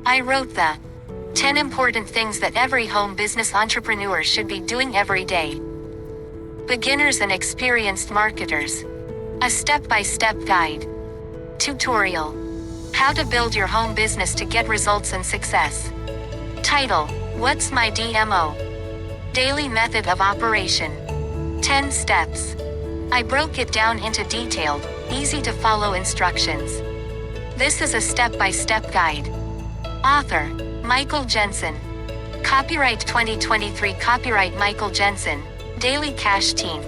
I wrote the 10 important things that every home business entrepreneur should be doing every day. Beginners and experienced marketers. A step-by-step guide. Tutorial. How to build your home business to get results and success. Title: What's my DMO? Daily method of operation. 10 steps. I broke it down into detailed, easy to follow instructions. This is a step-by-step guide. Author: Michael Jensen. Copyright 2023. Copyright Michael Jensen. Daily Cash Team.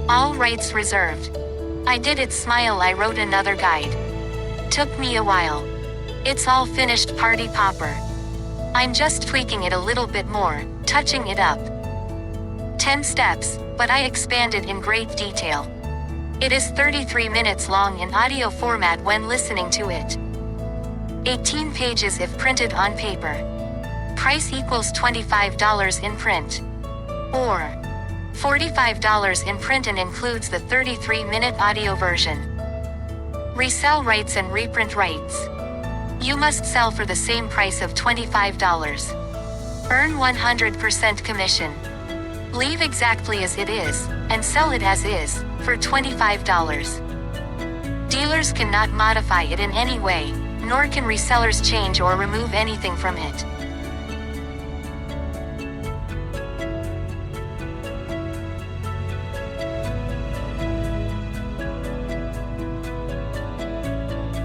All rights reserved. I did it. Smile. I wrote another guide. Took me a while. It's all finished. Party popper. I'm just tweaking it a little bit more, touching it up. 10 steps, but I expanded in great detail. It is 33 minutes long in audio format when listening to it. 18 pages if printed on paper. Price equals $25 in print. Or $45 in print and includes the 33-minute audio version. Resell rights and reprint rights. You must sell for the same price of $25. Earn 100% commission. Leave exactly as it is, and sell it as is, for $25. Dealers cannot modify it in any way, nor can resellers change or remove anything from it.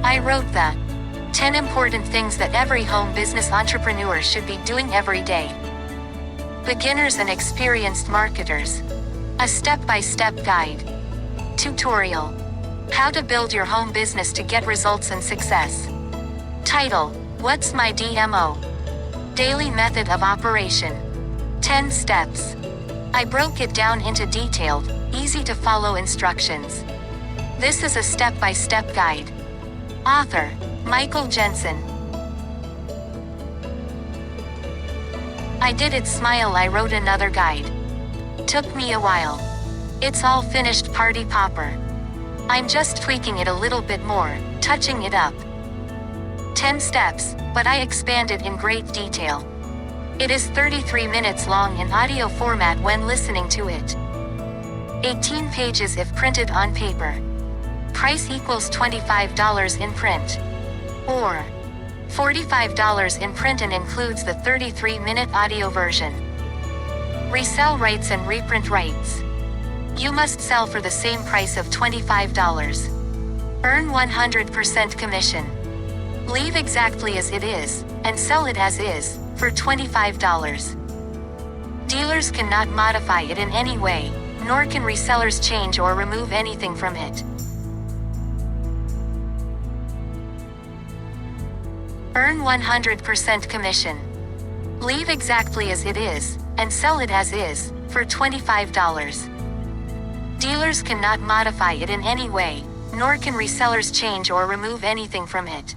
I wrote the 10 important things that every home business entrepreneur should be doing every day. Beginners and experienced marketers. A step-by-step guide. Tutorial. How to build your home business to get results and success. Title: What's my DMO? Daily method of operation. 10 steps. I broke it down into detailed, easy to follow instructions. This is a step-by-step guide. Author: Michael Jensen. I did it. Smile. I wrote another guide. Took me a while. It's all finished. Party popper. I'm just tweaking it a little bit more, touching it up. 10 steps, but I expanded in great detail. It is 33 minutes long in audio format when listening to it. 18 pages if printed on paper. Price equals $25 in print. Or $45 in print and includes the 33-minute audio version. Resell rights and reprint rights. You must sell for the same price of $25. Earn 100% commission. Leave exactly as it is, and sell it as is, for $25. Dealers cannot modify it in any way, nor can resellers change or remove anything from it. Earn 100% commission. Leave exactly as it is, and sell it as is, for $25. Dealers cannot modify it in any way, nor can resellers change or remove anything from it.